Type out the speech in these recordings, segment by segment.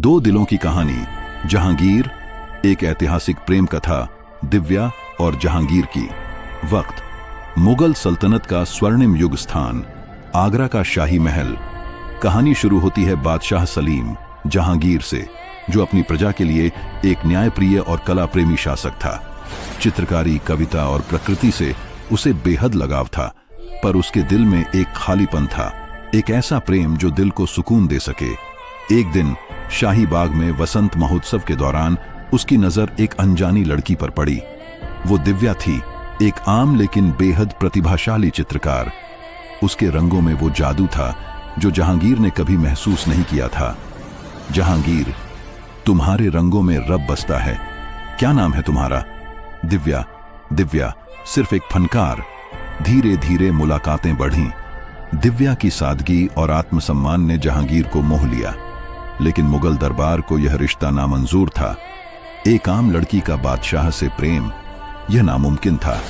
दो दिलों की कहानी। जहांगीर, एक ऐतिहासिक प्रेम कथा दिव्या और जहांगीर की। वक्त मुगल सल्तनत का स्वर्णिम युग स्थान, आगरा का शाही महल। कहानी शुरू होती है बादशाह सलीम जहांगीर से, जो अपनी प्रजा के लिए एक न्यायप्रिय और कला प्रेमी शासक था। चित्रकारी, कविता और प्रकृति से उसे बेहद लगाव था, पर उसके दिल में एक खालीपन था, एक ऐसा प्रेम जो दिल को सुकून दे सके। एक दिन शाही बाग में वसंत महोत्सव के दौरान उसकी नजर एक अनजानी लड़की पर पड़ी। वो दिव्या थी, एक आम लेकिन बेहद प्रतिभाशाली चित्रकार। उसके रंगों में वो जादू था जो जहांगीर ने कभी महसूस नहीं किया था। जहांगीर, तुम्हारे रंगों में रब बसता है। क्या नाम है तुम्हारा? दिव्या। दिव्या सिर्फ एक फनकार। धीरे धीरे मुलाकातें बढ़ीं। दिव्या की सादगी और आत्मसम्मान ने जहांगीर को मोह लिया, लेकिन मुगल दरबार को यह रिश्ता नामंजूर था। एक आम लड़की का बादशाह से प्रेम, यह नामुमकिन था।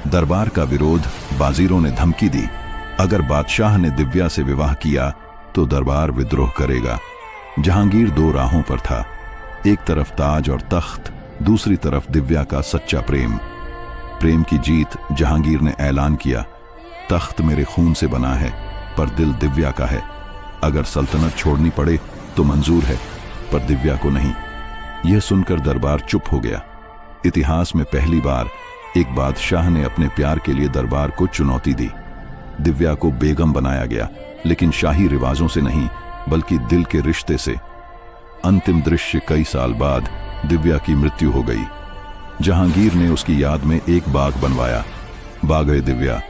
दरबार का विरोध, बाजीरों ने धमकी दी, अगर बादशाह ने दिव्या से विवाह किया तो दरबार विद्रोह करेगा। जहांगीर दो राहों पर था, एक तरफ ताज और तख्त, दूसरी तरफ दिव्या का सच्चा प्रेम। प्रेम की जीत। जहांगीर ने ऐलान किया, तख्त मेरे खून से बना है, पर दिल दिव्या का है। अगर सल्तनत छोड़नी पड़े तो मंजूर है, पर दिव्या को नहीं। यह सुनकर दरबार चुप हो गया। इतिहास में पहली बार एक बादशाह ने अपने प्यार के लिए दरबार को चुनौती दी। दिव्या को बेगम बनाया गया, लेकिन शाही रिवाजों से नहीं, बल्कि दिल के रिश्ते से। अंतिम दृश्य, कई साल बाद दिव्या की मृत्यु हो गई। जहांगीर ने उसकी याद में एक बाग बनवाया, बाग-ए-दिव्या,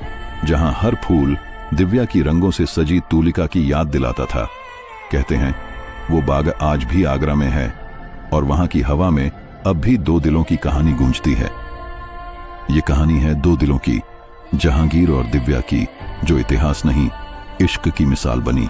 जहां हर फूल दिव्या की रंगों से सजी तूलिका की याद दिलाता था। कहते हैं वो बाग आज भी आगरा में है, और वहां की हवा में अब भी दो दिलों की कहानी गूंजती है। ये कहानी है दो दिलों की, जहांगीर और दिव्या की, जो इतिहास नहीं, इश्क की मिसाल बनी।